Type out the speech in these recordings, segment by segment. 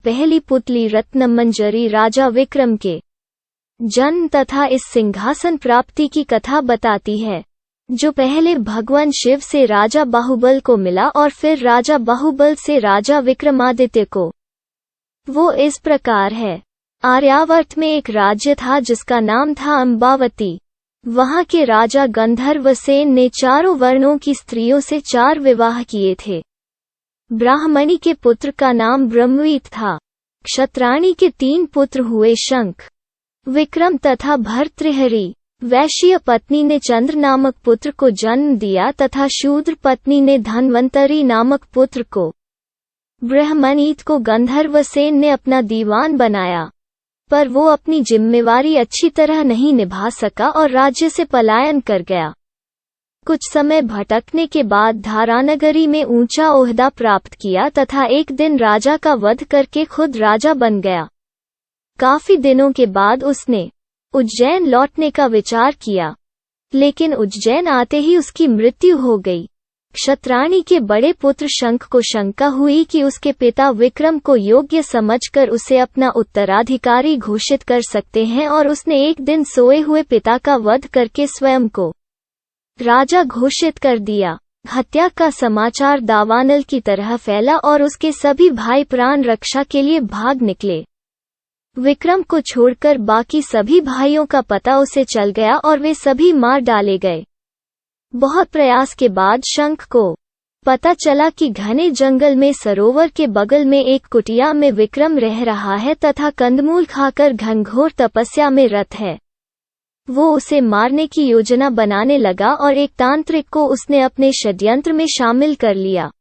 पहली पुतली रत्नमंजरी राजा विक्रम के जन्म तथा इस सिंहासन प्राप्ति की कथा बताती है, जो पहले भगवान शिव से राजा बाहुबल को मिला और फिर राजा बाहुबल से राजा विक्रमादित्य को। वो इस प्रकार है। आर्यावर्त में एक राज्य था जिसका नाम था अम्बावती। वहां के राजा गंधर्वसेन ने चारों वर्णों की स्त्रियों से 4 विवाह किए थे। ब्राह्मणी के पुत्र का नाम ब्रह्मवीत था। क्षत्राणी के 3 पुत्र हुए शंख, विक्रम तथा भर्तृहरि। वैश्य पत्नी ने चंद्र नामक पुत्र को जन्म दिया तथा शूद्र पत्नी ने धन्वंतरी नामक पुत्र को। ब्रह्मनीत को गंधर्वसेन ने अपना दीवान बनाया, पर वो अपनी जिम्मेवारी अच्छी तरह नहीं निभा सका और राज्य से पलायन कर गया। कुछ समय भटकने के बाद धारानगरी में ऊंचा ओहदा प्राप्त किया तथा एक दिन राजा का वध करके खुद राजा बन गया। काफी दिनों के बाद उसने उज्जैन लौटने का विचार किया, लेकिन उज्जैन आते ही उसकी मृत्यु हो गई। क्षत्राणी के बड़े पुत्र शंख को शंका हुई कि उसके पिता विक्रम को योग्य समझकर उसे अपना उत्तराधिकारी घोषित कर सकते हैं, और उसने एक दिन सोए हुए पिता का वध करके स्वयं को राजा घोषित कर दिया। हत्या का समाचार दावानल की तरह फैला और उसके सभी भाई प्राण रक्षा के लिए भाग निकले। विक्रम को छोड़कर बाकी सभी भाइयों का पता उसे चल गया और वे सभी मार डाले गए। बहुत प्रयास के बाद शंख को पता चला कि घने जंगल में सरोवर के बगल में एक कुटिया में विक्रम रह रहा है तथा कंदमूल खाकर घनघोर तपस्या में रत है। वो उसे मारने की योजना बनाने लगा और एक तांत्रिक को उसने अपने षड्यंत्र में शामिल कर लिया।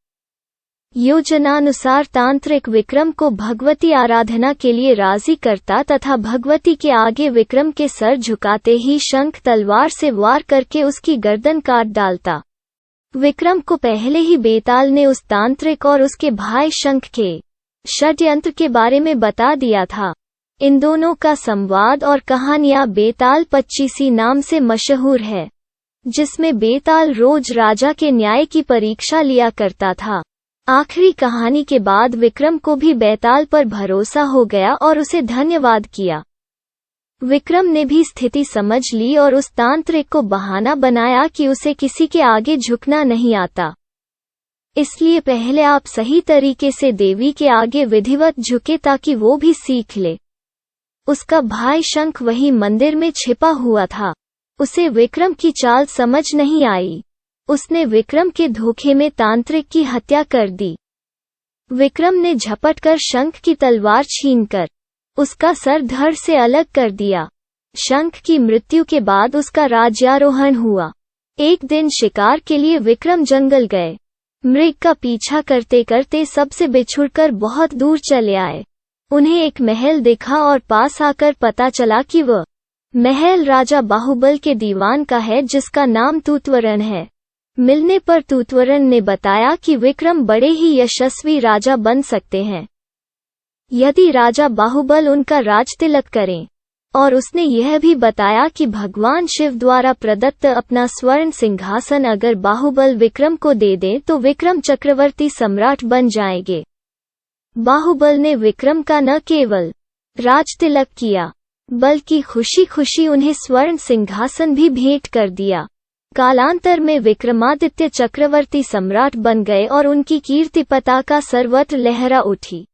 योजनानुसार तांत्रिक विक्रम को भगवती आराधना के लिए राजी करता तथा भगवती के आगे विक्रम के सर झुकाते ही शंख तलवार से वार करके उसकी गर्दन काट डालता। विक्रम को पहले ही बेताल ने उस तांत्रिक और उसके भाई शंख के षड्यंत्र के बारे में बता दिया था। इन दोनों का संवाद और कहानियां बेताल 25 नाम से मशहूर है, जिसमें बेताल रोज राजा के न्याय की परीक्षा लिया करता था। आखिरी कहानी के बाद विक्रम को भी बेताल पर भरोसा हो गया और उसे धन्यवाद किया। विक्रम ने भी स्थिति समझ ली और उस तांत्रिक को बहाना बनाया कि उसे किसी के आगे झुकना नहीं आता, इसलिए पहले आप सही तरीके से देवी के आगे विधिवत झुके ताकि वो भी सीख ले। उसका भाई शंख वही मंदिर में छिपा हुआ था। उसे विक्रम की चाल समझ नहीं आई। उसने विक्रम के धोखे में तांत्रिक की हत्या कर दी। विक्रम ने झपट कर शंख की तलवार छीनकर उसका सर धड़ से अलग कर दिया। शंख की मृत्यु के बाद उसका राज्यारोहण हुआ। एक दिन शिकार के लिए विक्रम जंगल गए। मृग का पीछा करते करते सबसे बिछुड़कर बहुत दूर चले आए। उन्हें एक महल दिखा और पास आकर पता चला कि वह महल राजा बाहुबल के दीवान का है, जिसका नाम तूतवरण है। मिलने पर तूतवरण ने बताया कि विक्रम बड़े ही यशस्वी राजा बन सकते हैं यदि राजा बाहुबल उनका राजतिलक करें, और उसने यह भी बताया कि भगवान शिव द्वारा प्रदत्त अपना स्वर्ण सिंहासन अगर बाहुबल विक्रम को दे दें तो विक्रम चक्रवर्ती सम्राट बन जाएंगे। बाहुबल ने विक्रम का न केवल राजतिलक किया, बल्कि खुशी खुशी उन्हें स्वर्ण सिंहासन भी भेंट कर दिया। कालांतर में विक्रमादित्य चक्रवर्ती सम्राट बन गए और उनकी कीर्ति पताका सर्वत्र लहरा उठी।